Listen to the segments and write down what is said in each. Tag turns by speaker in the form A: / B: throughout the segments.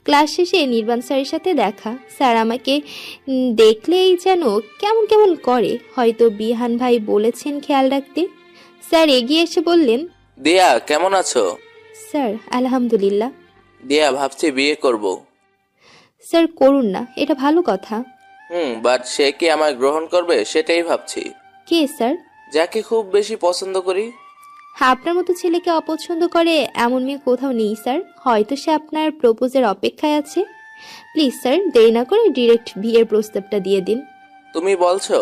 A: Class শেষে নির্বাণ স্যারের সাথে দেখা। স্যার আমাকে দেখলেই যেন কেমন কেমন করে, হয়তো বিহান ভাই বলেছেন খেয়াল রাখতে। স্যার এগিয়ে এসে বললেন,
B: দিয়া কেমন আছো?
A: স্যার আলহামদুলিল্লাহ।
B: দিয়া ভাবছি বিয়ে করব।
A: স্যার করুন না, এটা ভালো কথা।
B: বাট সে কি আমায় গ্রহণ করবে সেটাই ভাবছি।
A: কে স্যার?
B: যাকে খুব বেশি পছন্দ করি।
A: আপনার মতো ছেলেকে অপছন্দ করে এমন মেয়ে কোথাও নেই স্যার। হয়তো সে আপনার প্রপোজের অপেক্ষায় আছে। প্লিজ স্যার, দেরি না করে ডিরেক্ট বিয়ের প্রস্তাবটা দিয়ে দিন।
B: তুমি বলছো?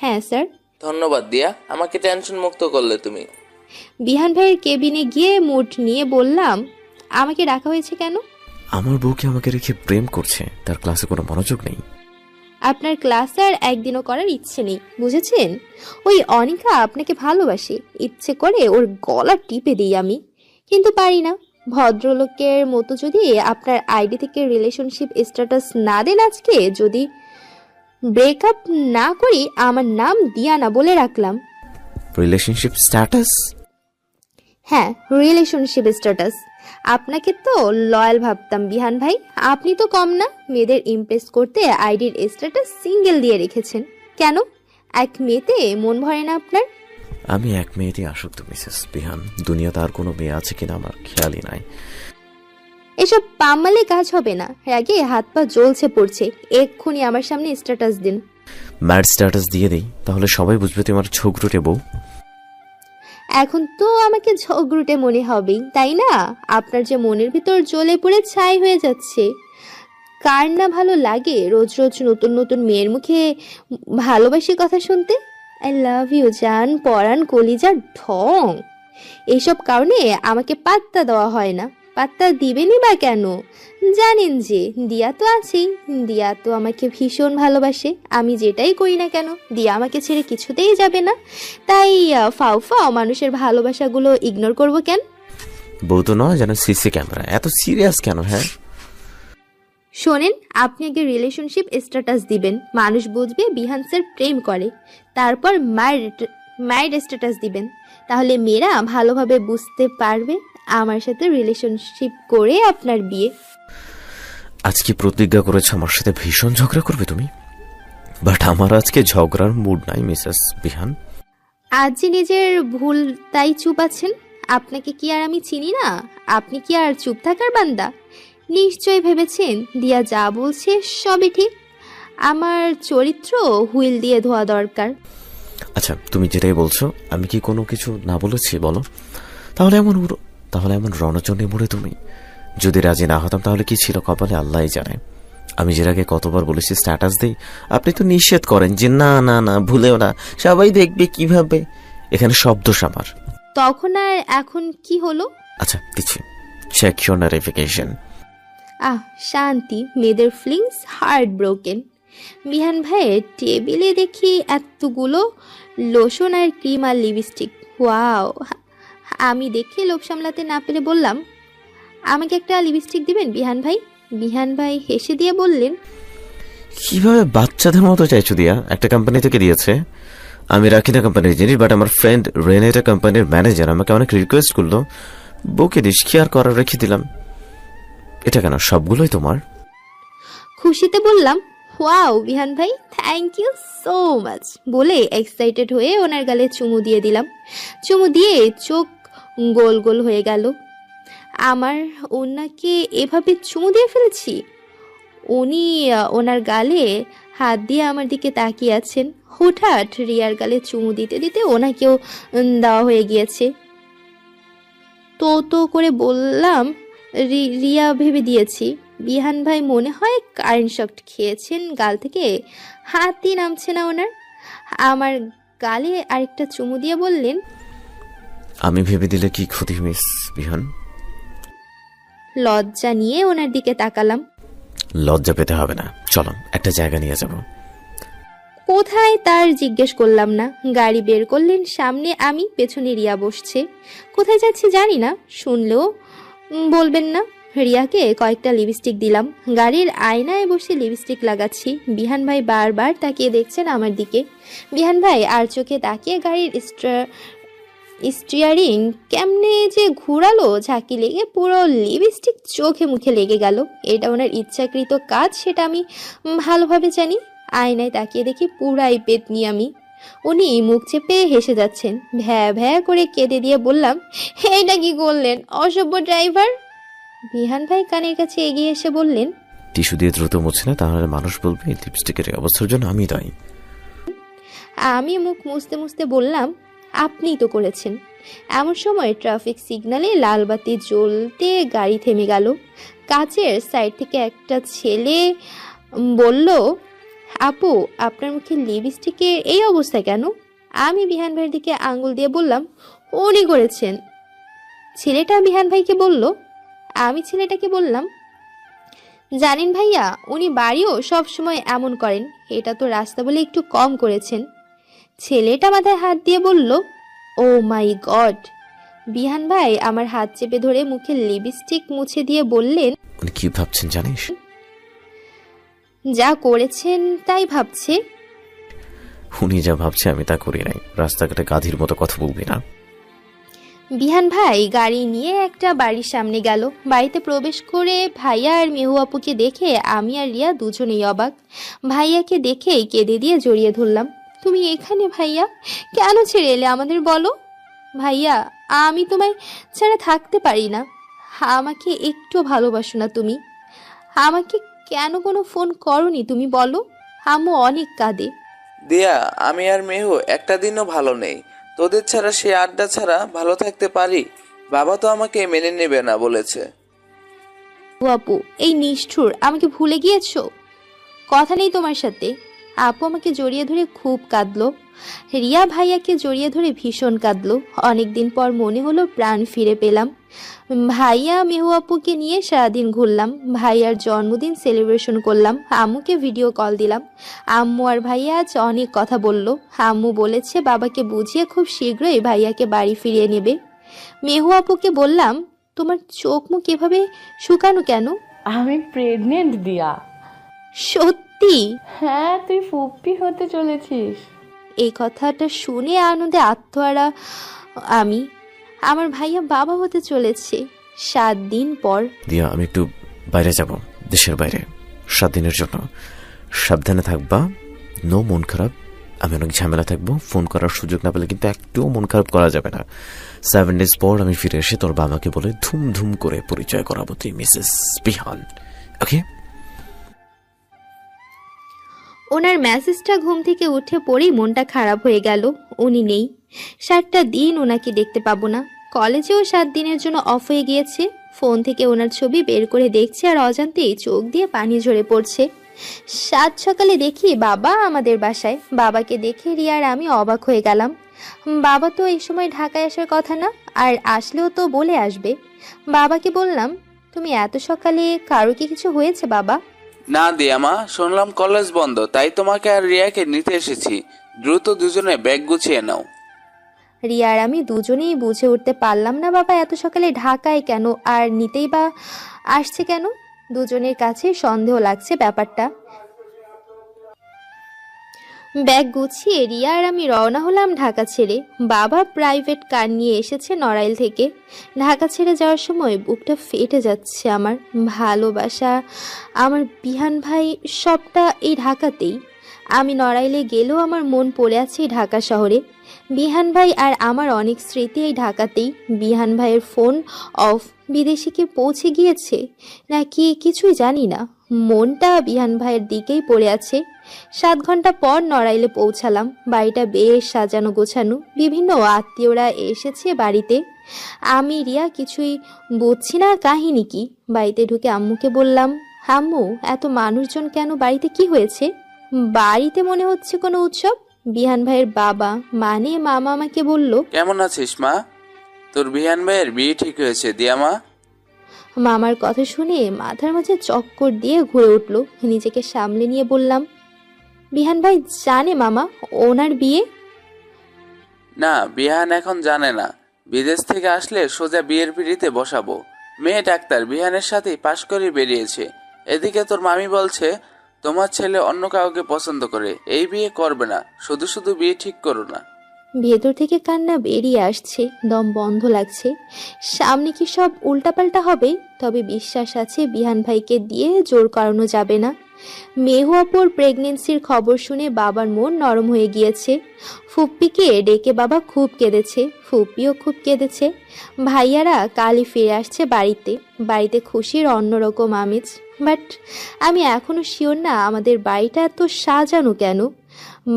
A: হ্যাঁ স্যার।
B: ধন্যবাদ দিয়া, আমাকে টেনশন মুক্ত করলে তুমি।
A: বিহান ভাইয়ের কেবিনে গিয়ে মুড নিয়ে বললাম, আমাকে রাখা হয়েছে কেন?
C: আমার বউকে আমাকে রেখে প্রেম করছে, তার ক্লাসে কোনো মনোযোগ নেই।
A: আপনার ক্লাস আর একদিনও করার ইচ্ছে নেই, বুঝেছেন? ওই অনিকা আপনাকে ভালোবাসে, ইচ্ছে করে ওর গলা টিপে দিই আমি, কিন্তু পারি না। ভদ্রলোকের মতো যদি আপনার আইডি থেকে রিলেশনশিপ স্ট্যাটাস না দেন, আজকে যদি ব্রেকআপ না করি, আমার নাম দিয়ানা বলে রাখলাম।
C: Relationship status?
A: হ্যাঁ, রিলেশনশিপ স্ট্যাটাস। আপনাকে তো লয়াল ভাবতাম বিহান ভাই, আপনি তো কম না। মেয়েদের ইমপ্রেস করতে আইডির স্ট্যাটাস সিঙ্গেল দিয়ে রেখেছেন কেন? এক মেয়েতে মন ভরে না আপনার?
C: আমি এক মেয়েতেই আসক্ত মিসেস বিহান, দুনিয়াতে আর কোনো মেয়ে আছে কিনা আমার খেয়ালই নাই।
A: এসব পামালে কাজ হবে না, আগে হাত পা জ্বলছে পড়ছে। এক্ষুনি আমার সামনে স্ট্যাটাস দিন।
C: ম্যাড স্ট্যাটাস দিয়ে দেই, তাহলে সবাই বুঝবে তোমার ছোকরুটে বউ।
A: এখন তো আমাকে ঝগড়ুটে মনে হবেই, তাই না? আপনার যে মনের ভিতর জ্বলে পড়ে ছাই হয়ে যাচ্ছে। কার না ভালো লাগে রোজ রোজ নতুন নতুন মেয়ের মুখে ভালোবাসি কথা শুনতে? আই লাভ ইউ জান, পরাণ, কলিজার ঢং। এইসব কারণে আমাকে পাত্তা দেওয়া হয় না। পাত্তা দিবেনই বা কেন? জানেন যে দিয়া তো আছেই। দিয়া তো আমাকে ভীষণ ভালোবাসে। আমি যেটাই করি না কেন, দিয়া আমাকে ছেড়ে কিছুতেই যাবে না। তাই ফাও ফাও মানুষের ভালোবাসাগুলো ইগনোর করব কেন?
C: বউ তো নয় যেন সিসি ক্যামেরা, এত সিরিয়াস কেন? হ্যাঁ
A: শোনেন, আপনি আগে রিলেশনশিপ স্ট্যাটাস দিবেন, মানুষ বুঝবে বিহান স্যার প্রেম করে। তারপর ম্যারিড স্ট্যাটাস দিবেন, তাহলে মেয়েরা ভালোভাবে বুঝতে পারবে আমার সাথে রিলেশনশিপ করে আপনার বিয়ে।
C: আজকে প্রতিজ্ঞা করেছো আমার সাথে ভীষণ ঝগড়া করবে তুমি, বাট আমার আজকে ঝগড়ার মুড নাই মিসেস বিহান।
A: আজ যে নিজের ভুল তাই চুপ আছেন। আপনাকে কি আর আমি চিনি না? আপনি কি আর চুপ থাকার বান্দা? নিশ্চয় ভেবেছেন দিয়া যা বলছে সবই ঠিক। আমার চরিত্র হুইল দিয়ে ধোয়া দরকার।
C: আচ্ছা তুমি যেটাই বলছো, আমি কি কোনো কিছু না বলেছি বলো? তাহলে এমন রণচণ্ডী মোড়ে তুমি যদি রাজি না হতাম তাহলে কি ছিল কপালে আল্লাহই জানে। আমি যে আগে কতবার বলেছি স্ট্যাটাস দেই, আপনি তো নিষেধ করেন যে না না না ভুলেও না, সবাই দেখবে কিভাবে। এখানে সব দোষ আমার।
A: তখন আর এখন কি হলো?
C: আচ্ছা কিছু চেক ইউর নোটিফিকেশন।
A: শান্তি, মেয়েদের ফিলিংস হার্ট ব্রোকেন। বিহান ভাইয়ের টেবিলে দেখি এতগুলো লোশন আর ক্রিম আর লিপস্টিক। ওয়াও! আমি দেখে লোভ সামলাতে না পেরে বললাম, আমাকে একটা লিপস্টিক দিবেন বিহান ভাই? বিহান ভাই হেসে দিয়ে বললেন,
C: কিভাবে বাচ্চাদের মতো চাইছো দিয়া? একটা কোম্পানি থেকে দিয়েছে, আমি রাখি না কোম্পানির জিনিস, বাট আমার ফ্রেন্ড রেনেটা কোম্পানির ম্যানেজার আমাকে অনেক রিকোয়েস্ট করলো, বউকে দিস কি আর করার, রেখে দিলাম। এটা কেন, সবগুলোই তোমার?
A: খুশিতে বললাম, ওয়াও বিহান ভাই, থ্যাংক ইউ সো মাচ বলে এক্সাইটেড হয়ে ওনার গালে চুমু দিয়ে দিলাম। চুমু দিয়ে চোখ গোল গোল হয়ে গেল। আমার ওনাকে এভাবে চুমু দিয়ে ফেলেছি। উনি ওনার গালে হাত দিয়ে আমার দিকে তাকিয়ে আছেন। হুটহাট রিয়ার গালে চুমু দিতে দিতে ওনাকেও দেওয়া হয়ে গিয়েছে। তো করে বললাম, রিয়া ভেবে দিয়েছি। বিহান ভাই মনে হয় কারেন্ট শক খেয়েছেন, গাল থেকে হাতই নামছে না ওনার। আমার গালে আরেকটা চুমু দিয়ে বললেন,
C: আমি ভেবে দিলে কি ক্ষতি মিস বিহান?
A: লজ্জা নিয়ে ওনার দিকে তাকালাম।
C: লজ্জা পেতে হবে না, চলো একটা জায়গা নিয়ে যাব।
A: কোথায় তার জিজ্ঞেস করলাম না। গাড়ি বের করলেন সামনে, আমি পেছনে রিয়া বসছে। কোথায় যাচ্ছি জানি না, শুনলেও বলবেন না। রিয়াকে কয়েকটা লিপস্টিক দিলাম। গাড়ির আয়নায় বসে লিপস্টিক লাগাচ্ছি। বিহান ভাই বারবার তাকিয়ে দেখছেন আমার দিকে। বিহান ভাই আর চোখে তাকিয়ে গাড়ির স্টিয়ারিং কেমনে যে ঘুরালো, ঝাঁকি লেগে পুরো লিপস্টিক চোখে মুখে লেগে গেল। এটা ওনার ইচ্ছাকৃত কাজ, সেটা আমি ভালোভাবে জানি। আয়নায় তাকিয়ে দেখি পুরাই পেতনি আমি। উনি মুখ চেপে হেসে যাচ্ছেন। ভ্যা ভ্যা করে কেঁদে দিয়ে বললাম, এইটা কি করলেন অসভ্য ড্রাইভার। বিহান ভাই কানের কাছে এগিয়ে এসে বললেন,
C: টিস্যু দিয়ে দ্রুত মুছে না, তাহলে মানুষ বলবে এই লিপস্টিকের এই অবস্থার জন্য আমি দায়ী।
A: আমি মুখ মুছতে মুছতে বললাম, আপনিই তো করেছেন। এমন সময় ট্রাফিক সিগন্যালে লাল বাতি জ্বলতে গাড়ি থেমে গেল। কাচের সাইড থেকে একটা ছেলে বলল, আপু আপনার মুখে লিপস্টিকের এই অবস্থা কেন? আমি বিহান ভাইয়ের দিকে আঙ্গুল দিয়ে বললাম, উনি করেছেন। ছেলেটা বিহান ভাইকে বলল। আমি ছেলেটাকে বললাম, জানেন ভাইয়া, উনি বাড়িও সব সময় এমন করেন, এটা তো রাস্তা বলে একটু কম করেছেন। ছেলেটা মাথায় হাত দিয়ে বলল, ও মাই গড। বিহান ভাই আমার হাত চেপে ধরে মুখে লিপস্টিক মুছে দিয়ে বললেন,
C: উনি কি ভাবছেন জানিস?
A: যা করেছেন তাই ভাবছে।
C: উনি যা ভাবছে আমি তা করি নাই। রাস্তাঘাটে গাধীর মতো কথা বলবি না।
A: বিহান ভাই গাড়ি নিয়ে একটা বাড়ির সামনে গেল। বাড়িতে প্রবেশ করে ভাইয়া আর মেহু আপুকে দেখে আমি আর রিয়া দুজনেই অবাক। ভাইয়াকে দেখেই কেঁদে দিয়ে জড়িয়ে ধরলাম। তুমি এখানে ভাইয়া? কেন ছেড়ে এলে আমাদের বলো? ভাইয়া আমি তোমায় ছাড়া থাকতে পারি না। আমাকে একটু ভালোবাসো না তুমি? আমাকে কেন কোনো ফোন করনি তুমি বলো? আম্মু অনেক কাঁদে।
B: দিয়া, আমি আর মেহু একটা দিনও ভালো নেই। তোদের ছাড়া সে আড্ডা ছাড়া ভালো থাকতে পারি? বাবা তো আমাকে মেনে নেবে না বলেছে।
A: ও আপু এই নিষ্ঠুর, আমাকে ভুলে গিয়েছো? কথা নেই তোমার সাথে। আপু আমাকে জড়িয়ে ধরে খুব কাঁদলো। রিয়া ভাইয়াকে জড়িয়ে ধরে ভীষণ কাঁদলো। অনেকদিন পর মনে হলো প্রাণ ফিরে পেলাম। ভাইয়া মেহু আপুকে নিয়ে সারাদিন ঘুরলাম। ভাইয়ার জন্মদিন সেলিব্রেশন করলাম। আম্মুকে ভিডিও কল দিলাম। আম্মু আর ভাইয়া আজ অনেক কথা বলল। আম্মু বলেছে বাবাকে বুঝিয়ে খুব শীঘ্রই ভাইয়াকে বাড়ি ফিরিয়ে নেবে। মেহু আপুকে বললাম, তোমার চোখ মুখ এভাবে শুকানো কেন?
D: আমি প্রেগনেন্ট দিয়া।
A: সত্যি?
D: হ্যাঁ, তুই ফুপ্পি হতে চলেছিস।
A: এই কথাটা শুনে আনন্দে আত্মহারা আমি। আমার ভাইয়া বাবা হতে চলেছে 7 দিন পর।
C: দিয়া, আমি একটু বাইরে যাব, দেশের বাইরে 7 দিনের জন্য। সাবধানে থাকবা, নো মন খারাপ। আমি অনেক ঝামেলা থাকবো, ফোন করার সুযোগ না পেলে কিন্তু একটুও মন খারাপ করা যাবে না। 7 ডেজ পর আমি ফিরে এসে তোর বাবাকে বলে ধুমধুম করে পরিচয় করাবো, তুই মিসেস বিহান। ওকে?
A: ওনার মেসেজটা ঘুম থেকে উঠে পড়েই মনটা খারাপ হয়ে গেল। উনি নেই। 7টা দিন ওনাকে দেখতে পাবো না। কলেজেও 7 দিনের জন্য অফ হয়ে গিয়েছে। ফোন থেকে ওনার ছবি বের করে দেখছি আর অজান্তেই চোখ দিয়ে পানি ঝরে পড়ছে। 7 সকালে দেখি বাবা আমাদের বাসায়। বাবাকে দেখে রিয়া আর আমি অবাক হয়ে গেলাম। বাবা তো এই সময় ঢাকায় আসার কথা না, আর আসলেও তো বলে আসবে। বাবাকে বললাম, তুমি এত সকালে, কারো কি কিছু হয়েছে বাবা?
B: না দিয়া মা, শুনলাম কলেজ বন্ধ, তাই তোমাকে আর রিয়াকে নিতে এসেছি। দ্রুত দুজনে ব্যাগ গুছিয়ে নাও।
A: রিয়া আর আমি দুজনেই বুঝে উঠতে পারলাম না বাবা এত সকালে ঢাকায় কেন, আর নিতেই বা আসছে কেন। দুজনের কাছে সন্দেহ লাগছে ব্যাপারটা। ব্যাগ গুছিয়ে রিয়া আর আমি রওনা হলাম ঢাকা ছেড়ে। বাবা প্রাইভেট কার নিয়ে এসেছে নড়াইল থেকে। ঢাকা ছেড়ে যাওয়ার সময় বুকটা ফেটে যাচ্ছে আমার। ভালোবাসা, আমার বিহান ভাই, সবটা এই ঢাকাতেই। আমি নড়াইলে গেলেও আমার মন পড়ে আছে ঢাকা শহরে। বিহান ভাই আর আমার অনেক স্মৃতি এই ঢাকাতেই। বিহান ভাইয়ের ফোন অফ, বিদেশে কি পৌঁছে গিয়েছে নাকি কিছুই জানি না। মনটা বিহান ভাইয়ের দিকেই পড়ে আছে। 7 ঘন্টা পর নড়াইলে পৌঁছালাম। বাড়িটা বেশ সাজানো গোছানো। বিভিন্ন আত্মীয়রা এসেছে বাড়িতে। আমি রিয়া কিছুই বুঝছি না কাহিনী কি। বাড়িতে ঢুকে আম্মুকে বললাম, আম্মু এত মানুষজন কেন, বাড়িতে কি হয়েছে? বাড়িতে মনে হচ্ছে কোনো উৎসব। বিহান ভাইয়ের বাবা মানে মামা আমাকে বলল,
B: কেমন আছিস মা? তোর বিহান ভাইয়ের বিয়ে ঠিক হয়েছে দিয়া মা।
A: মামার কথা শুনে মাথার মাঝে চক্কর দিয়ে ঘুরে উঠল। নিজেকে সামলে নিয়ে বললাম, বিহান ভাই জানে মামা ওনার বিয়ে?
B: না, বিহান এখন জানে না। বিদেশ থেকে আসলে সোজা বিয়ের পিড়িতে বসাবো। মেয়ে ডাক্তার, বিহানের সাথেই পাশ করে বেরিয়েছে। এদিকে তোর মামি বলছে তোমার ছেলে অন্য কাউকে পছন্দ করে, এই বিয়ে করবে না। শুধু শুধু বিয়ে ঠিক করো না।
A: ভেতর থেকে কান্না বেরিয়ে আসছে, দম বন্ধ লাগছে। সামনে কি সব উল্টাপাল্টা হবে? তবে বিশ্বাস আছে বিহান ভাইকে দিয়ে জোর করানো যাবে না। মেহু আপুর প্রেগনেন্সির খবর শুনে বাবার মন নরম হয়ে গিয়েছে। ফুপ্পিকে ডেকে বাবা খুব কেঁদেছে, ফুপ্পিও খুব কেঁদেছে। ভাইয়ারা কালই ফিরে আসছে বাড়িতে। বাড়িতে খুশির অন্যরকম আমেজ। বাট আমি এখনো শিওর না আমাদের বাড়িটা এত সাজানো কেন।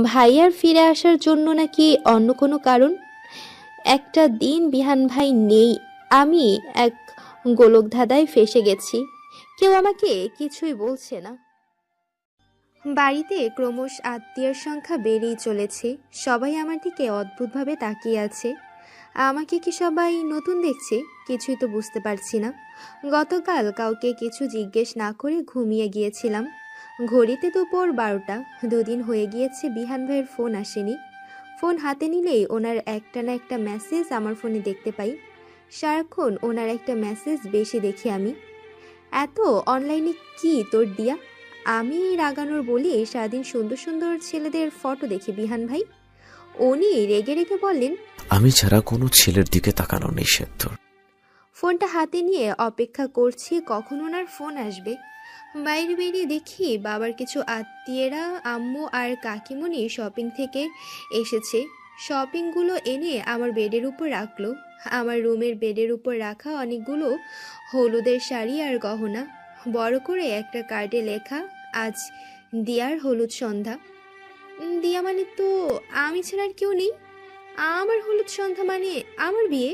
A: ভাইয়ার ফিরে আসার জন্য নাকি অন্য কোনো কারণ? একটা দিন বিহান ভাই নেই, আমি এক গোলকধাঁধায় ফেসে গেছি। কেউ আমাকে কিছুই বলছে না। বাড়িতে ক্রমশ আত্মীয়ের সংখ্যা বেড়েই চলেছে। সবাই আমার দিকে অদ্ভুতভাবে তাকিয়ে আছে। আমাকে কি সবাই নতুন দেখছে? কিছুই তো বুঝতে পারছি না। গতকাল কাউকে কিছু জিজ্ঞেস না করে ঘুমিয়ে গিয়েছিলাম। ঘড়িতে দুপুর 12টা। দুদিন হয়ে গিয়েছে বিহান ভাইয়ের ফোন আসেনি। ফোন হাতে নিলেই ওনার একটা না একটা মেসেজ আমার ফোনে দেখতে পাই। সারাক্ষণ ওনার একটা মেসেজ বেশি দেখি আমি। এত অনলাইনে কি তোর দিয়া? আমি রাগানোর বলি সারাদিন সুন্দর সুন্দর ছেলেদের ফটো দেখি বিহান ভাই। উনি রেগে রেগে বললেন,
C: আমি ছাড়া কোনো ছেলের দিকে তাকানো নিষেধ তোর।
A: ফোনটা হাতে নিয়ে অপেক্ষা করছি কখন ওনার ফোন আসবে। বাইরে বেরিয়ে দেখি বাবার কিছু আত্মীয়রা আম্মু আর কাকিমণি শপিং থেকে এসেছে। শপিংগুলো এনে আমার বেডের উপর রাখলো। আমার রুমের বেডের উপর রাখা অনেকগুলো হলুদের শাড়ি আর গহনা। বড় করে একটা কার্ডে লেখা, আজ দিয়ার হলুদ সন্ধ্যা। দিয়া মানে তো আমি ছাড়া আর কেউ নেই। আমার হলুদ সন্ধ্যা মানে আমার বিয়ে।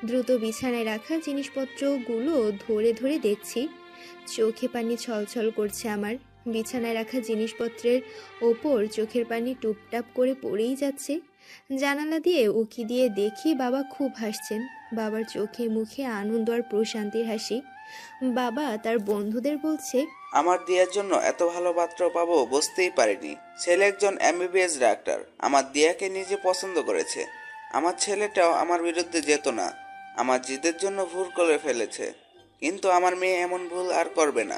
A: দ্রুত বিছানায় রাখা জিনিসপত্রগুলো ধরে ধরে দেখছি। চোখে পানি ছলছল করছে আমার। বিছানায় রাখা জিনিসপত্রের ওপর চোখের পানি টুপটাপ করে পড়েই যাচ্ছে। জানালা দিয়ে উকি দিয়ে দেখি বাবা খুব হাসছেন। বাবার চোখে মুখে আনন্দ আর প্রশান্তির হাসি। বাবা তার বন্ধুদের বলছে,
B: আমার দিয়ার জন্য এত ভালো পাত্র পাবো বুঝতেই পারিনি। ছেলে একজন এমবিবিএস ডাক্তার, আমার দিয়াকে নিজে পছন্দ করেছে। আমার ছেলেটাও আমার বিরুদ্ধে যেত না, আমার জিদের জন্য ভুল করে ফেলেছে, কিন্তু আমার মেয়ে এমন ভুল আর করবে না।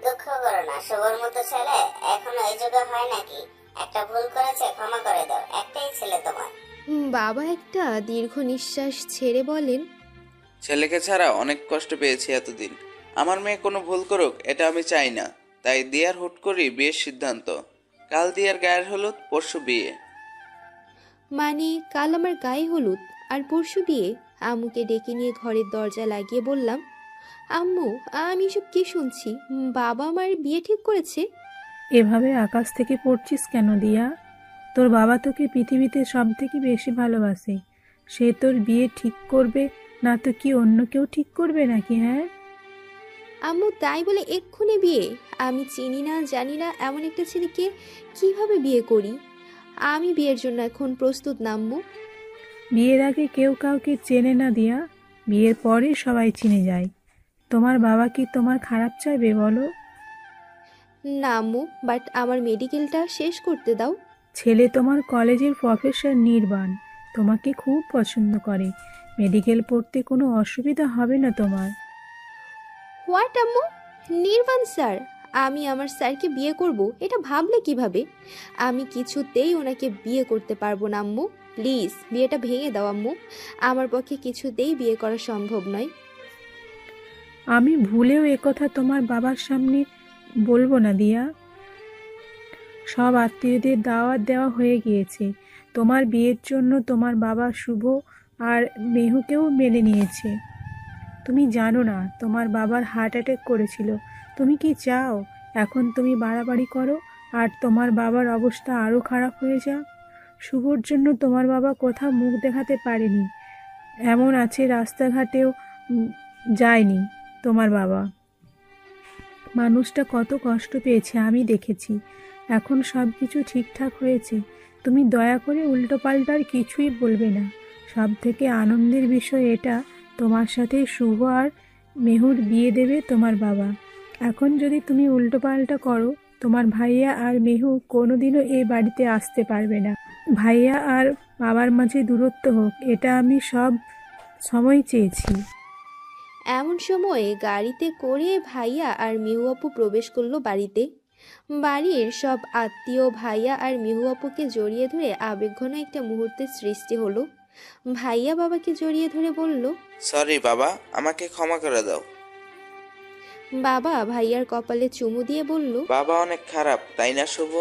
E: দুঃখ করো না, শুভর মতো ছেলে এখনো এই যুগে হয় নাকি? একটা ভুল করেছে, ক্ষমা করে দাও, একটাই ছেলে তোমার।
A: বাবা একটা দীর্ঘ নিঃশ্বাস ছেড়ে বলেন,
B: ছেলেকে ছাড়া অনেক কষ্ট পেয়েছি এতদিন। আমার মেয়ে কোনো ভুল করুক এটা আমি চাই না। তাই দিয়ার হুট করি বিয়ের সিদ্ধান্ত। কাল দিয়ার গায়ের হলুদ, পরশু বিয়ে।
A: মানে কাল আমার গায়ে হলুদ আর পরশু বিয়ে? আম্মুকে ডেকে নিয়ে ঘরের দরজা লাগিয়ে বললাম, আম্মু আমি এসব কি শুনছি? বাবা আমার বিয়ে ঠিক করেছে?
F: এভাবে আকাশ থেকে পড়ছিস কেন দিয়া? তোর বাবা তোকে পৃথিবীতে সব থেকে বেশি ভালোবাসে। সে তোর বিয়ে ঠিক করবে না তো কি অন্য কেউ ঠিক করবে নাকি? হ্যাঁ
A: আম্মু তাই বলে এক্ষুনি বিয়ে? আমি চিনি না জানি না এমন একটা ছেলেকে কিভাবে বিয়ে করি? আমি বিয়ের জন্য এখন প্রস্তুত না আম্মু।
F: বিয়ের আগে কেউ কাউকে চেনে না দিয়া, বিয়ের পরে সবাই চিনে যায়। তোমার বাবা কি তোমার খারাপ চাইবে বলো?
A: না আম্মু, বাট আমার মেডিকেলটা শেষ করতে দাও।
F: ছেলে তোমার কলেজের প্রফেসর নির্বাণ, তোমাকে খুব পছন্দ করে। মেডিকেল পড়তে কোনো অসুবিধা হবে না তোমার।
A: হোয়াট আম্মু? নির্বাণ স্যার? আমি আমার স্যারকে বিয়ে করব এটা ভাবলে কিভাবে? আমি কিছুতেই ওনাকে বিয়ে করতে পারবো না আম্মু। প্লিজ বিয়েটা ভেঙে দাও আম্মু। আমার পক্ষে কিছুতেই বিয়ে করা সম্ভব নয়।
F: আমি ভুলেও একথা তোমার বাবার সামনে বলবো না দিয়া। সব আত্মীয়দের দাওয়াত দেওয়া হয়ে গিয়েছে। তোমার বিয়ের জন্য তোমার বাবা শুভ আর মেহুকেও মেনে নিয়েছে। তুমি জানো না তোমার বাবার হার্ট অ্যাটাক করেছিল? তুমি কি চাও এখন তুমি বাড়াবাড়ি করো আর তোমার বাবার অবস্থা আরও খারাপ হয়ে যাক? শুভর জন্য তোমার বাবা কোথাও মুখ দেখাতে পারেনি, এমন আছে রাস্তাঘাটেও যায়নি তোমার বাবা। মানুষটা কত কষ্ট পেয়েছে আমি দেখেছি। এখন সব কিছু ঠিকঠাক হয়েছে। তুমি দয়া করে উল্টোপাল্টার কিছুই বলবে না। সব থেকে আনন্দের বিষয় এটা, তোমার সাথে শুভ আর মেহুর বিয়ে দেবে তোমার বাবা। এখন যদি তুমি উল্টোপাল্টা করো, তোমার ভাইয়া আর মেহু কোনোদিনও এই বাড়িতে আসতে পারবে না। ভাইয়া আর বাবার মাঝে দূরত্ব হোক, এটা আমি সব সময় চেয়েছি।
A: এমন সময়ে গাড়িতে করে ভাইয়া আর মেহু আপু প্রবেশ করলো বাড়িতে। বাড়ির সব আত্মীয় ভাইয়া আর মিহু আপুকে জড়িয়ে ধরে আবেগঘন একটা মুহূর্তের সৃষ্টি হলো। ভাইয়া বাবাকে জড়িয়ে ধরে বলল,
B: সরি বাবা, আমাকে ক্ষমা করে দাও।
A: বাবা ভাইয়ার কপালে চুমু দিয়ে বলল,
B: বাবা অনেক খারাপ, তাই না শুভ?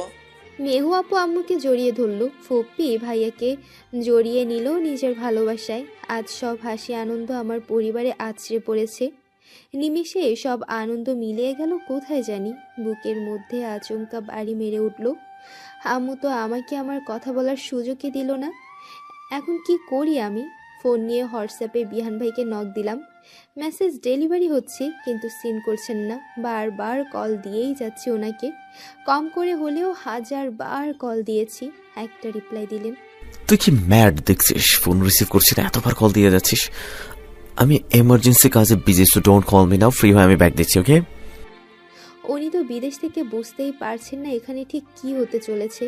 A: মেহু আপু আম্মুকে জড়িয়ে ধরল। ফুপ্পি ভাইয়াকে জড়িয়ে নিল নিজের ভালোবাসায়। আজ সব হাসি আনন্দ আমার পরিবারে আছড়ে পড়েছে। নিমেষে সব আনন্দ মিলিয়ে গেল কোথায় জানি। বুকের মধ্যে আচমকা বাড়ি মেরে উঠল। আম্মু তো আমাকে আমার কথা বলার সুযোগই দিল না। এখন কি করি আমি? ফোন নিয়ে হোয়াটসঅ্যাপে বিহান ভাইকে নক দিলাম। মেসেজ ডেলিভারি হচ্ছে, কিন্তু সিন করছেন না। বারবার কল দিয়েই যাচ্ছি ওনাকে। কম করে হলেও 1000 বার কল দিয়েছি, একটা রিপ্লাই দিলেন।
C: তুই কি ম্যাড দেখছিস? ফোন রিসিভ করছিস না, এতবার কল দিয়ে যাচ্ছিস। আমি এমার্জেন্সি কাজে busy, so don't call me now. Free হয়ে আমি ব্যাক দিচ্ছি, ওকে?
A: উনি তো বিদেশ থেকে বুঝতেই পারছেন না এখানে ঠিক কি হতে চলেছে।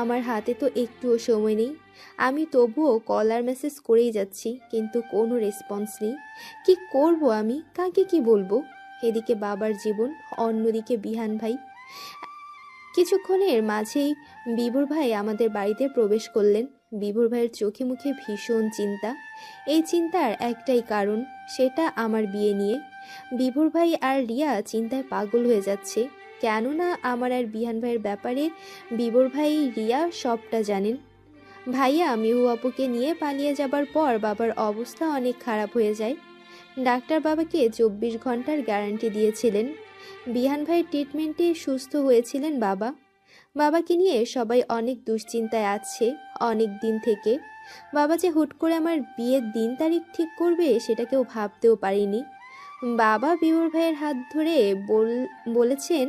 A: আমার হাতে তো একটুও সময় নেই। আমি তবুও কল আর মেসেজ করেই যাচ্ছি, কিন্তু কোনো রেসপন্স নেই। কি করব আমি? কাকে কি বলবো? এদিকে বাবার জীবন, অন্যদিকে বিহান ভাই। কিছুক্ষণের মাঝেই বিভোর ভাই আমাদের বাড়িতে প্রবেশ করলেন। বিভোর ভাইয়ের চোখে মুখে ভীষণ চিন্তা। এই চিন্তার একটাই কারণ, সেটা আমার বিয়ে নিয়ে। বিভোর ভাই আর রিয়া চিন্তায় পাগল হয়ে যাচ্ছে। কেননা আমার আর বিহান ভাইয়ের ব্যাপারে বিভোর ভাই রিয়া সবটা জানেন। ভাইয়া মিহু আপুকে নিয়ে পালিয়ে যাবার পর বাবার অবস্থা অনেক খারাপ হয়ে যায়। ডাক্তার বাবাকে 24 ঘন্টার গ্যারান্টি দিয়েছিলেন। বিহান ভাইয়ের ট্রিটমেন্টে সুস্থ হয়েছিলেন বাবা। বাবাকে নিয়ে সবাই অনেক দুশ্চিন্তায় আছে অনেক দিন থেকে। বাবা যে হুট করে আমার বিয়ের দিন তারিখ ঠিক করবে সেটা কেউ ভাবতেও পারিনি। বাবা বিভোর ভাইয়ের হাত ধরে বলেছেন,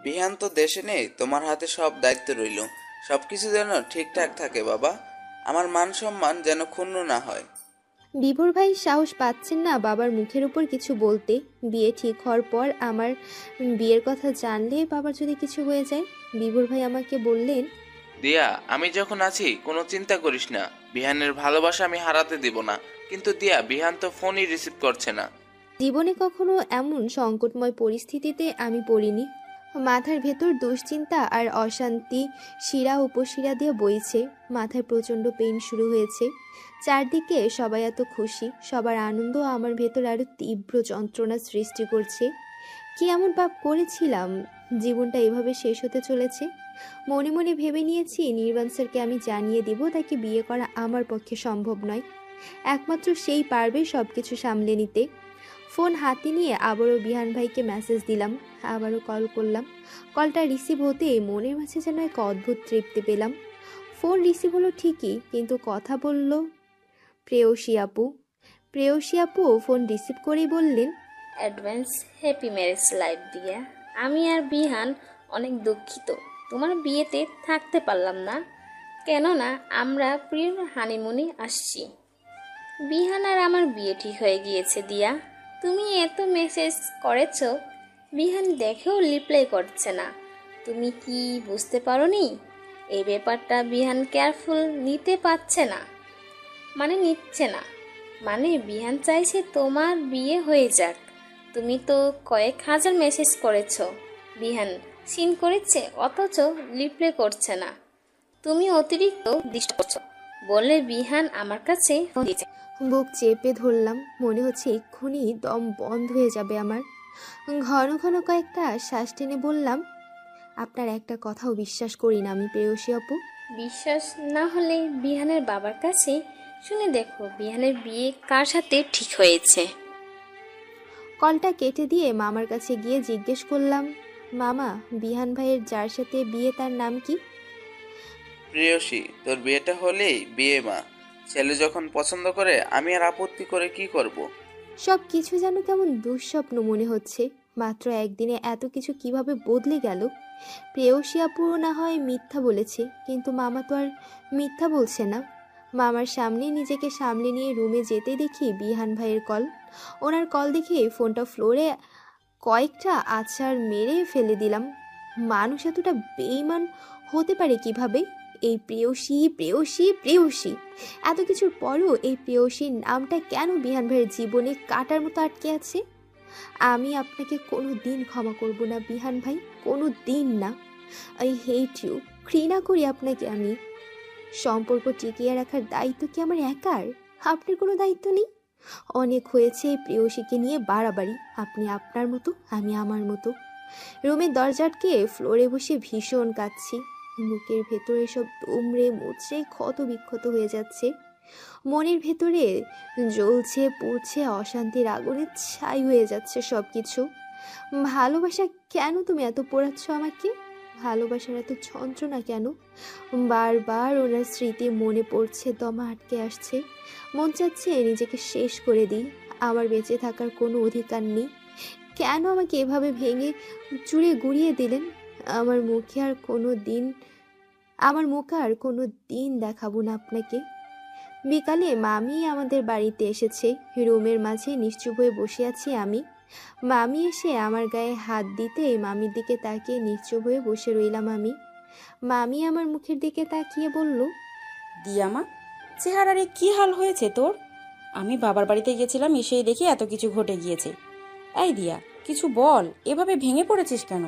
B: বিহান তো দেশে নেই, তোমার হাতে সব দায়িত্ব রইল। সবকিছু যেন ঠিকঠাক থাকে বাবা, আমার মান সম্মান যেন ক্ষুণ্ণ না হয়।
A: বিভোর ভাই সাহস পাচ্ছেন না বাবার মুখের উপর কিছু বলতে। বিয়ে ঠিক হওয়ার পর আমার বিয়ের কথা জানলে বাবার যদি কিছু হয়ে যায়। বিভোর ভাই আমাকে বললেন,
B: দিয়া, আমি যখন আছি কোনো চিন্তা করিস না। বিহানের ভালোবাসা আমি হারাতে দিব না। কিন্তু দিয়া, বিহান তো ফোনই রিসিভ করছে না।
A: জীবনে কখনো এমন সংকটময় পরিস্থিতিতে আমি পড়িনি। মাথার ভেতর দুশ্চিন্তা আর অশান্তি শিরা উপশিরা দিয়ে বইছে। মাথায় প্রচণ্ড পেইন শুরু হয়েছে। চারদিকে সবাই এত খুশি, সবার আনন্দ আমার ভেতর আরো তীব্র যন্ত্রণা সৃষ্টি করছে। কি এমন পাপ করেছিলাম জীবনটা এভাবে শেষ হতে চলেছে? মনে মনে ভেবে নিয়েছি নির্বাণ স্যারকে আমি জানিয়ে দিব তাকে বিয়ে করা আমার পক্ষে সম্ভব নয়। একমাত্র সেই পারবে সবকিছু সামলে নিতে। ফোন হাতে নিয়ে আবারও বিহান ভাইকে মেসেজ দিলাম, আবারও কল করলাম। কলটা রিসিভ হতে মনের মাঝে যেন এক অদ্ভুত তৃপ্তি পেলাম। ফোন রিসিভ হলো ঠিকই, কিন্তু কথা বলল প্রেয়সী আপু। প্রেয়সী আপু ফোন রিসিভ করেই বললেন,
G: অ্যাডভান্স হ্যাপি ম্যারেজ লাইফ দিয়া। আমি আর বিহান অনেক দুঃখিত তোমার বিয়েতে থাকতে পারলাম না, কেননা আমরা প্রিয় হানিমুনে আসছি। বিহান আর আমার বিয়ে ঠিক হয়ে গিয়েছে দিয়া। তুমি এত মেসেজ করেছ, বিহান দেখেও রিপ্লাই করছে না। তুমি কি বুঝতে পারোনি এই ব্যাপারটা? বিহান কেয়ারফুল নিতে পারছে না, নিচ্ছে না। বিহান চাইছে তোমার বিয়ে হয়ে যাক। তুমি তো কয়েক হাজার মেসেজ করেছ, বিহান সিন করেছে, অথচ রিপ্লাই করছে না। তুমি অতিরিক্ত ডিস্টার্ব করছো বলে বিহান আমার কাছে ফোন দিয়েছে।
A: বুক চেপে ধরলাম। মনে হচ্ছে এক্ষুনি দম বন্ধ হয়ে যাবে আমার। ঘন ঘন কয়েকটা শ্বাস টেনে বললাম, আপনার একটা কথাও বিশ্বাস করি না আমি প্রেয়সী আপু।
G: বিশ্বাস না হলে বিহানের বাবার কাছে শুনে দেখো বিহানের বিয়ে কার সাথে ঠিক হয়েছে।
A: কলটা কেটে দিয়ে মামার কাছে গিয়ে জিজ্ঞেস করলাম, মামা বিহান ভাইয়ের যার সাথে বিয়ে তার নাম কি?
B: প্রেয়সী, তোর বিয়েটা হলেই বিয়ে মা। ছেলে যখন পছন্দ করে আমি আর আপত্তি করে কি করব?
A: সব কিছু যেন কেমন দুঃস্বপ্ন মনে হচ্ছে। মাত্র একদিনে এত কিছু কিভাবে বদলে গেল? প্রেয়সী আপু না হয় মিথ্যা বলেছে, কিন্তু মামা তো আর মিথ্যা বলছে না। মামার সামনে নিজেকে সামলে নিয়ে রুমে যেতে দেখি বিহান ভাইয়ের কল। ওনার কল দেখে ফোনটা ফ্লোরে কয়েকটা আছাড় মেরে ফেলে দিলাম। মানুষ এতটা বেঈমান হতে পারে কিভাবে? এই প্রেয়সী প্রেয়সী প্রেয়সী, এত কিছুর পরও এই প্রেয়সীর নামটা কেন বিহান ভাইয়ের জীবনে কাটার মতো আটকে আছে? আমি আপনাকে কোনো দিন ক্ষমা করব না বিহান ভাই, কোনো দিন না। আই হেট ইউ, ঘৃণা করি আপনাকে আমি। সম্পর্ক টিকিয়ে রাখার দায়িত্ব কি আমার একার? আপনার কোনো দায়িত্ব নেই? অনেক হয়েছে এই প্রেয়সীকে নিয়ে বাড়াবাড়ি। আপনি আপনার মতো, আমি আমার মতো। রুমের দরজা আটকে ফ্লোরে বসে ভীষণ কাঁদছি। বুকের ভেতরে সব দুমড়ে মুচড়ে ক্ষত বিক্ষত হয়ে যাচ্ছে। মনের ভেতরে জ্বলছে পুড়ছে অশান্তির আগুনে ছাই হয়ে যাচ্ছে সব কিছু। ভালোবাসা কেন তুমি এত পোড়াচ্ছ আমাকে? ভালোবাসার এত যন্ত্রণা কেন? বারবার ওনার স্মৃতি মনে পড়ছে, দমা আটকে আসছে। মন চাচ্ছে নিজেকে শেষ করে দিই। আমার বেঁচে থাকার কোনো অধিকার নেই। কেন আমাকে এভাবে ভেঙে চুরে গুড়িয়ে দিলেন? আমার মুখে আর কোনো দিন দেখাবো না আপনাকে। বিকালে মামি আমাদের বাড়িতে এসেছে। রুমের মাঝে নিশ্চুপ হয়ে বসে আছি আমি। মামি এসে আমার গায়ে হাত দিতে মামির দিকে তাকিয়ে নিশ্চুপ হয়ে বসে রইলাম আমি। মামি আমার মুখের দিকে তাকিয়ে বলল,
H: দিয়ামা, চেহারার এ কি হাল হয়েছে তোর? আমি বাবার বাড়িতে গেছিলাম, এসেই দেখি এত কিছু ঘটে গিয়েছে। এই দিয়া, কিছু বল, এভাবে ভেঙে পড়েছিস কেন?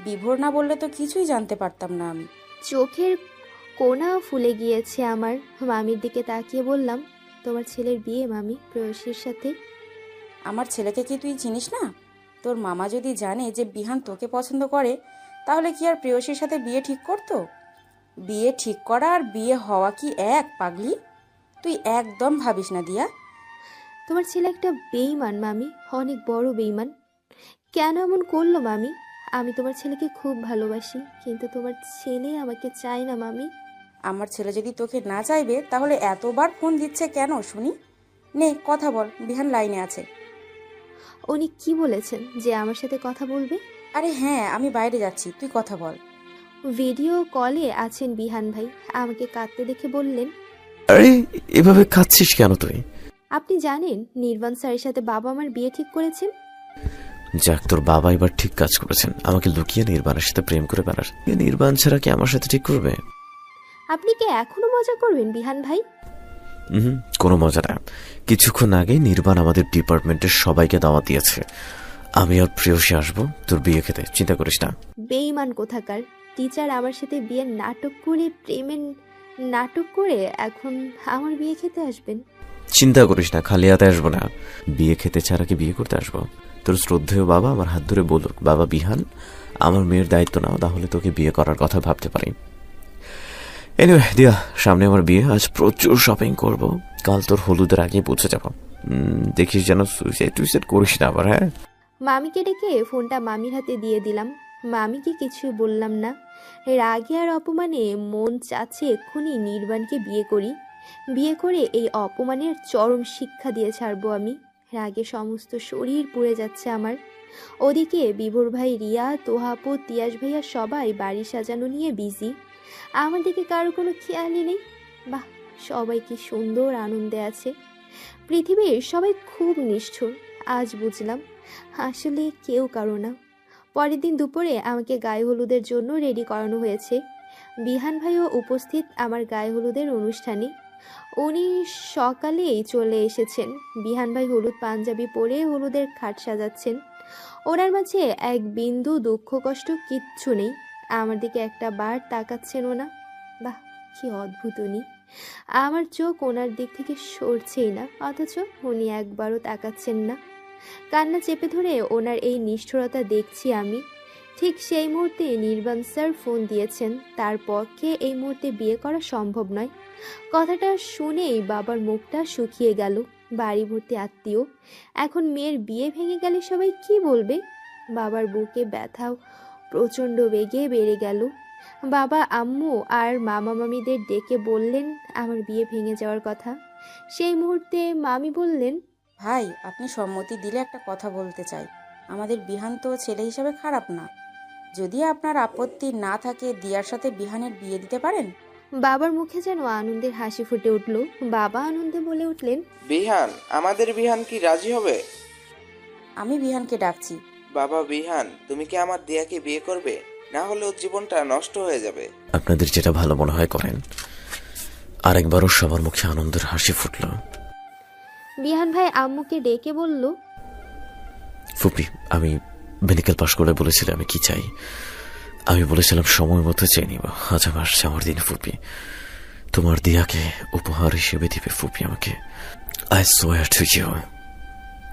H: বিভোর না বললে তো কিছুই জানতে পারতাম না আমি।
A: চোখের কোনা ফুলে গিয়েছে আমার। মামির দিকে তাকিয়ে বললাম, তোমার ছেলের বিয়ে মামি, প্রেয়সীর সাথে।
H: আমার ছেলেকে কি তুই চিনিস না? তোর মামা যদি জানে যে বিহান তোকে পছন্দ করে, তাহলে কি আর প্রেয়সীর সাথে বিয়ে ঠিক করতো? বিয়ে ঠিক করা আর বিয়ে হওয়া কি এক, পাগলি? তুই একদম ভাবিস না দিয়া।
A: তোমার ছেলে একটা বেঈমান মামি, অনেক বড় বেঈমান। কেন এমন করলো মামি? আমি তোমার ছেলেকে খুব ভালোবাসি, কিন্তু তোমার ছেলে আমাকে চায় না মামি।
H: আমার ছেলে যদি তোকে না চাইবে, তাহলে এতবার ফোন দিচ্ছে কেন শুনি? নে কথা বল, বিহান লাইনে আছে।
A: উনি কি বলেছেন যে আমার সাথে কথা বলবে?
H: আরে হ্যাঁ, আমি বাইরে যাচ্ছি, তুই কথা বল।
A: ভিডিও কলে আছেন বিহান ভাই। আমাকে কাঁদতে দেখে বললেন,
C: আরে এভাবে কাঁদছিস কেন তুই?
A: আপনি জানেন নির্বাণ স্যারের সাথে বাবা আমার বিয়ে ঠিক করেছেন?
C: যাক, তোর বাবা এবার ঠিক কাজ করেছেন। আমাকে লুকিয়ে নির্বাণের সাথে প্রেম করে বেড়ার। নির্বাণ ছাড়া কি আমার সাথে ঠিক করবে?
A: আপনি কি এখনো মজা করবেন বিহান ভাই?
C: কোনো মজা না। কিছুক্ষণ আগে নির্বাণ আমাদের ডিপার্টমেন্টের সবাইকে দাওয়াত দিয়েছে। আমি আর প্রেয়সী আসবো তোর বিয়ে খেতে, চিন্তা করিস না।
A: বেঈমান কোথাকার! টিচার আমার সাথে বিয়ের নাটক করে, প্রেমের নাটক করে এখন আমার বিয়ে খেতে আসবেন?
C: চিন্তা করিস না, খালি হাতে আসবো না। বিয়ে খেতে ছাড়া কি বিয়ে করতে আসবো? তোর শ্রদ্ধেয় বাবা আমার হাত ধরে বলুক, বাবা বিহান, আমার মেয়ের দায়িত্ব নাও, তাহলে তোকে বিয়ে করার কথা ভাবতে পারি। এনিওয়ে দিয়া, সামনে আমার বিয়ে, আজ প্রচুর শপিং করব। কাল তোর হলুদের আগে পৌঁছে যাব। দেখিস যেন সুইসাইড করিস না আবার। হ্যাঁ,
A: মামিকে ডেকে ফোনটা মামির হাতে দিয়ে দিলাম। মামিকে কিছুই বললাম না। রাগে আর অপমানে মন চাচ্ছে এক্ষুনি নির্বাণকে বিয়ে করি। বিয়ে করে এই অপমানের চরম শিক্ষা দিয়ে ছাড়বো আমি। রাগে সমস্ত শরীর পুড়ে যাচ্ছে আমার। ওদিকে বিভোর ভাই, রিয়া, তোহাপো, তিয়াস ভাইয়া সবাই বাড়ি সাজানো নিয়ে বিজি। আমার দিকে কারো কোনো খেয়ালই নেই। বাহ, সবাই কি সুন্দর আনন্দে আছে। পৃথিবীর সবাই খুব নিষ্ঠুর। আজ বুঝলাম আসলে কেউ কারো না। পরের দিন দুপুরে আমাকে গায়ে হলুদের জন্য রেডি করানো হয়েছে। বিহান ভাইও উপস্থিত আমার গায়ে হলুদের অনুষ্ঠানে। উনি সকালেই চলে এসেছেন। বিহান ভাই হলুদ পাঞ্জাবি পরে হলুদের খাট সাজাচ্ছেন। ওনার মাঝে এক বিন্দু দুঃখ কষ্ট কিচ্ছু নেই। আমার দিকে একটা বার তাকাচ্ছেন ওনা। বাহ, কি অদ্ভুত উনি! আমার চোখ ওনার দিক থেকে সরছেই না, অথচ উনি একবারও তাকাচ্ছেন না। কান্না চেপে ধরে ওনার এই নিষ্ঠুরতা দেখছি আমি। ঠিক সেই মুহূর্তে নির্বাণ স্যার ফোন দিয়েছেন। তার পক্ষে এই মুহূর্তে বিয়ে করা সম্ভব নয়। কথাটা শুনেই বাবার মুখটা শুকিয়ে গেল। বাড়ি ভর্তি আত্মীয়। এখন মেয়ের বিয়ে ভেঙে গেলে সবাই কি বলবে? বাবার বুকে ব্যথাও প্রচণ্ড বেগে বেড়ে গেল। বাবা আম্মু আর মামা মামিদের ডেকে বললেন আমার বিয়ে ভেঙে যাওয়ার কথা। সেই মুহূর্তে মামি বললেন,
H: ভাই, আপনি সম্মতি দিলে একটা কথা বলতে চাই। আমাদের বিহান তো ছেলে হিসাবে খারাপ না। যদি আপনার আপত্তি না থাকে, দিয়ার সাথে বিহানের বিয়ে দিতে পারেন।
A: বাবার মুখে যেন আনন্দের হাসি ফুটে উঠল। বাবা আনন্দে বলে উঠলেন,
B: বিহান, আমাদের বিহান কি রাজি হবে?
H: আমি বিহানকে ডাকছি।
B: বাবা বিহান, তুমি কি আমার দিয়াকে বিয়ে করবে? না হলে ওর জীবনটা নষ্ট হয়ে যাবে।
C: আপনাদের যেটা ভালো মনে হয় করেন। আরেকবারও সবার মুখে আনন্দের হাসি ফুটল।
A: বিহান ভাই আম্মুকে ডেকে বলল,
C: ফুপি, আমি মেডিকেল পাশ করে বলেছিলাম আমি কি চাই। আমি বলেছিলাম সময় মতো চেয়ে নিব। আজ আমার দিন ফুপি, তোমার দিয়াকে উপহার হিসেবে দিবে ফুপি আমাকে। আই সোয়ার টু ইউ,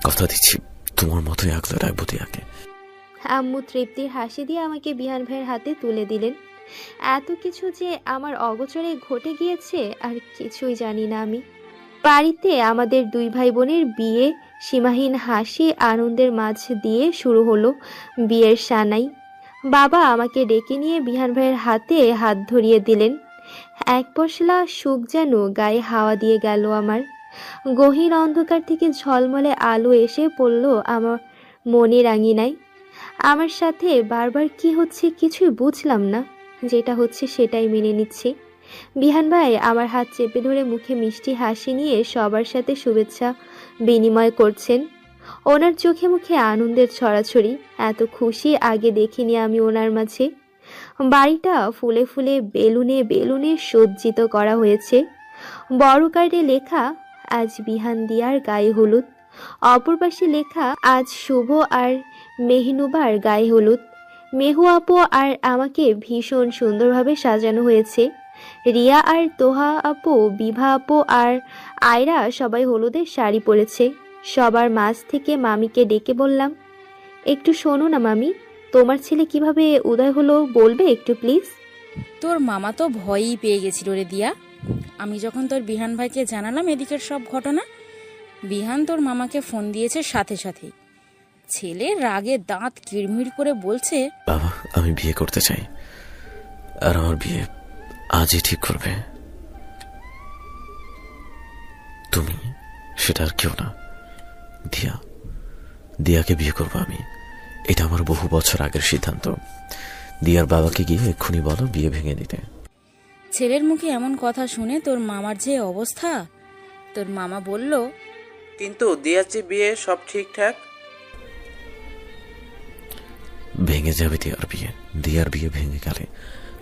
C: কথা দিচ্ছি তোমার মতোই আগলে রাখবো দিয়াকে।
A: আম্মু তৃপ্তির হাসি দিয়ে আমাকে বিহান ভাইয়ের হাতে তুলে দিলেন। এত কিছু যে আমার অগোচরে ঘটে গিয়েছে আর কিছুই জানি না আমি। বাড়িতে আমাদের দুই ভাই বোনের বিয়ে সীমাহীন হাসি আনন্দের মাঝ দিয়ে শুরু হলো বিয়ের সানাই। বাবা আমাকে ডেকে নিয়ে বিহান ভাইয়ের হাতে হাত ধরিয়ে দিলেন। এক পশলা সুখ যেন গায়ে হাওয়া দিয়ে গেল আমার। গহীন অন্ধকার থেকে ঝলমলে আলো এসে পড়ল আমার মনের আঙিনায়। আমার সাথে বারবার কি হচ্ছে কিছুই বুঝলাম না, যেটা হচ্ছে সেটাই মেনে নিচ্ছি। বিহান ভাই আমার হাত চেপে ধরে মুখে মিষ্টি হাসি নিয়ে সবার সাথে শুভেচ্ছা বিনিময় করছেন। ওনার চোখে মুখে আনন্দের ছড়াছড়ি, এত খুশি আগে দেখিনি আমি ওনার মাঝে। বাড়িটা ফুলে ফুলে বেলুনে বেলুনে সজ্জিত করা হয়েছে। বড় কার্ডে লেখা আজ বিহান দিয়ার গায়ে হলুদ, অপর পাশে লেখা আজ শুভ আর মেহনুবার গায়ে হলুদ। মেহু আপু আর আমাকে ভীষণ সুন্দরভাবে সাজানো হয়েছে। রিয়া আর তোহা আপু, বিভা আপু আর আয়রা সবাই হলুদের শাড়ি পরেছে। সবার মাঝ থেকে মামিকে ডেকে বললাম, একটু শোনো না মামি, তোমার ছেলে কিভাবে উদয় হলো বলবে একটু প্লিজ।
H: তোর মামা তো ভয়ই পেয়ে গেছিল রে দিয়া। আমি যখন তোর বিহান ভাইকে জানালাম এদিকের সব ঘটনা, বিহান তোর মামাকে ফোন দিয়েছে সাথে সাথেই। ছেলে রাগে দাঁত কিড়মিড় করে বলছে,
C: বাবা আমি বিয়ে করতে চাই, আর আমার বিয়ে আজই ঠিক করবে তুমি, সেটা আর কেউ না। দিয়াকে বিয়ে করবো আমি, এটা আমার বহু বছর আগের সিদ্ধান্ত। দিয়ার বাবাকে গিয়ে এক্ষুনি বলো বিয়ে ভেঙে দিতে।
H: ছেলের মুখে এমন কথা শুনে তোর মামার যে অবস্থা, তোর মামা বলল,
B: কিন্তু দিয়ার যে বিয়ে সব ঠিকঠাক।
C: ভেঙে যাবে দিয়ার বিয়ে ভেঙে গেলে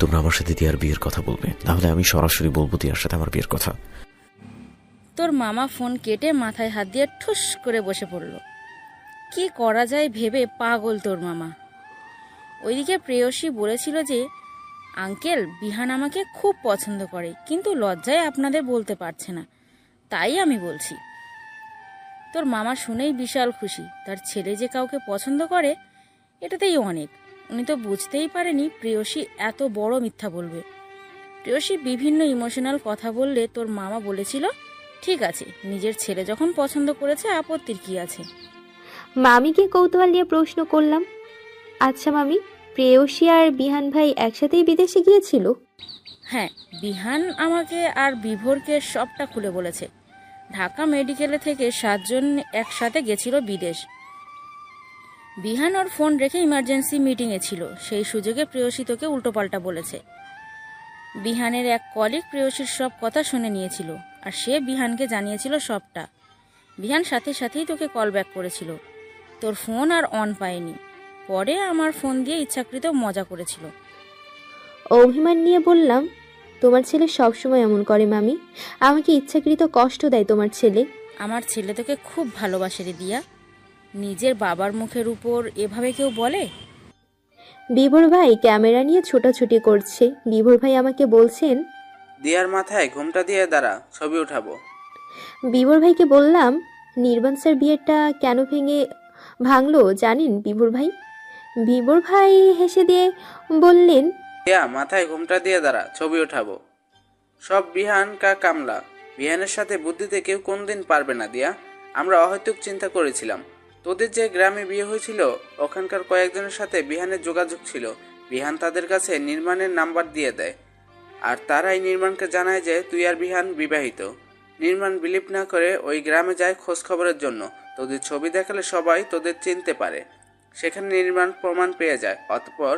C: তোমরা আমার সাথে দিয়ার বিয়ের কথা বলবে, তাহলে আমি সরাসরি বলবো দিয়ার সাথে আমার বিয়ের কথা।
H: তোর মামা ফোন কেটে মাথায় হাত দিয়ে ঠুস করে বসে পড়ল। কি করা যায় ভেবে পাগল তোর মামা। ওইদিকে প্রেয়সী বলেছিল যে আঙ্কেল বিহান আমাকে খুব পছন্দ করে, কিন্তু লজ্জায় আপনাদের বলতে পারছে না, তাই আমি বলছি। তোর মামা শুনেই বিশাল খুশি, তার ছেলে যে কাউকে পছন্দ করে এটাতেই অনেক। উনি তো বুঝতেই পারেনি প্রেয়সী এত বড় মিথ্যা বলবে। প্রেয়সী বিভিন্ন ইমোশনাল কথা বললে তোর মামা বলেছিল, ঠিক আছে, নিজের ছেলে যখন পছন্দ করেছে আপত্তির কি আছে।
A: মামিকে কৌতূহল নিয়ে প্রশ্ন করলাম, আচ্ছা মামি, প্রেয়সী আর বিহান ভাই একসাথেই বিদেশে গিয়েছিল?
H: হ্যাঁ, বিহান আমাকে আর বিভোরকে সবটা খুলে বলেছে। ঢাকা মেডিকেলে থেকে 7 জন একসাথে গেছিল বিদেশ। বিহান ওর ফোন রেখে ইমার্জেন্সি মিটিংয়ে ছিল, সেই সুযোগে প্রেয়সী তোকে উল্টোপাল্টা বলেছে। বিহানের এক কলিগ প্রেয়সীর সব কথা শুনে নিয়েছিল, আর সে বিহানকে জানিয়েছিল সবটা। বিহান সাথে সাথেই তোকে কল ব্যাক করেছিল, তোর ফোন আর অন পায়নি। পরে আমার ফোন দিয়ে ইচ্ছাকৃত মজা করেছিল।
A: অভিমান নিয়ে বললাম, তোমার ছেলে সবসময় এমন করে মামি, আমাকে ইচ্ছাকৃত কষ্ট দেয় তোমার ছেলে।
H: আমার ছেলে তোকে খুব ভালোবাসে রে দিয়া, নিজের বাবার মুখের উপর এভাবে কেউ বলে?
A: বিভোর ভাই ক্যামেরা নিয়ে ছোটাছুটি করছে। বিভোর ভাই আমাকে বলছেন,
B: দিয়ার মাথায় ঘুমটা দিয়ে দাঁড়া, ছবি উঠাবো।
A: বিভোর ভাইকে বললাম, নির্বাণ স্যার বিয়েটা কেন ভাঙলো জানেন বিভোর ভাই? বিভোর ভাই হেসে দিয়ে বললেন,
B: দিয়া মাথায় ঘুমটা দিয়ে দাঁড়া, ছবি উঠাবো। সব বিহান কা কামলা। বিহানের সাথে বুদ্ধিতে কেউ কোনদিন পারবে না দিয়া। আমরা অহেতুক চিন্তা করেছিলাম। তোদের যে গ্রামে বিয়ে হয়েছিল ওখানকার কয়েকজনের সাথে বিহানের যোগাযোগ ছিল। বিহান তাদের কাছে নির্মাণের নাম্বার দিয়ে দেয়, আর তারাই নির্মাণকে জানায় যে তুই আর বিহান বিবাহিত। নির্মাণ বিলিভ না করে ওই গ্রামে যায় খোঁজ খবরের জন্য। তোদের ছবি দেখালে সবাই তোদের চিনতে পারে। সেখানে নির্মাণ প্রমাণ পেয়ে যায়। অতঃপর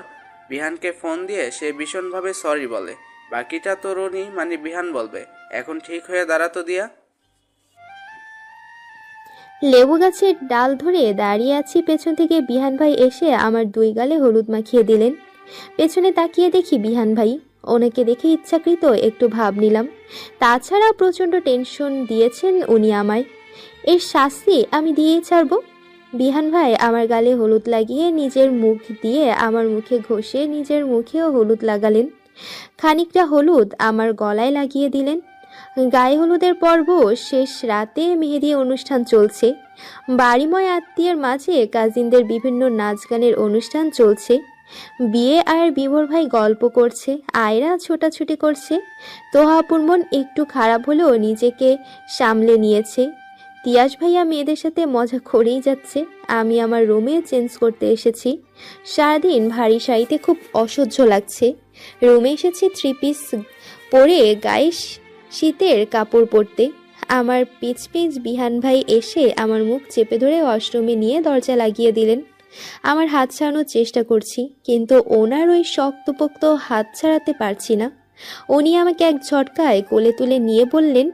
B: বিহানকে ফোন দিয়ে সে ভীষণভাবে সরি বলে। বাকিটা তরুণী মানে বিহান বলবে। এখন ঠিক হয়ে দাঁড়াতো দিয়া।
A: লেবু গাছের ডাল ধরে দাঁড়িয়ে আছি, পেছন থেকে বিহান ভাই এসে আমার 2 গালে হলুদ মাখিয়ে দিলেন। পেছনে তাকিয়ে দেখি বিহান ভাই। ওনাকে দেখে ইচ্ছাকৃত একটু ভাব নিলাম। তাছাড়া প্রচণ্ড টেনশন দিয়েছেন উনি আমায়। এর শাস্তি আমি দিয়েই ছাড়ব। বিহান ভাই আমার গালে হলুদ লাগিয়ে নিজের মুখ দিয়ে আমার মুখে ঘষে নিজের মুখেও হলুদ লাগালেন। খানিকটা হলুদ আমার গলায় লাগিয়ে দিলেন। গায়ে হলুদের পর্ব শেষ, রাতে মেহেদি অনুষ্ঠান চলছে। বাড়িময় আত্মীয়ের মাঝে কাজিনদের বিভিন্ন নাচ গানের অনুষ্ঠান চলছে। বিয়ে আর বিভোর ভাই গল্প করছে, আয়রা ছোটাছুটি করছে। তোহাপুর মন একটু খারাপ হলেও নিজেকে সামলে নিয়েছে। তিয়াস ভাইয়া মেয়েদের সাথে মজা করেই যাচ্ছে। আমি আমার রুমে চেঞ্জ করতে এসেছি। সারাদিন ভারী শাড়িতে খুব অসহ্য লাগছে। রুমে এসেছি 3 পিস পরে, গায়ে শীতের কাপড় পরতে। আমার পিচ পিচ বিহান ভাই এসে আমার মুখ চেপে ধরে ওয়াশরুমে নিয়ে দরজা লাগিয়ে দিলেন। আমার হাত ছাড়ানোর চেষ্টা করছি, কিন্তু ওনার ওই শক্তপোক্ত হাত ছাড়াতে পারছি না। উনি আমাকে এক ঝটকায় কোলে তুলে নিয়ে বললেন,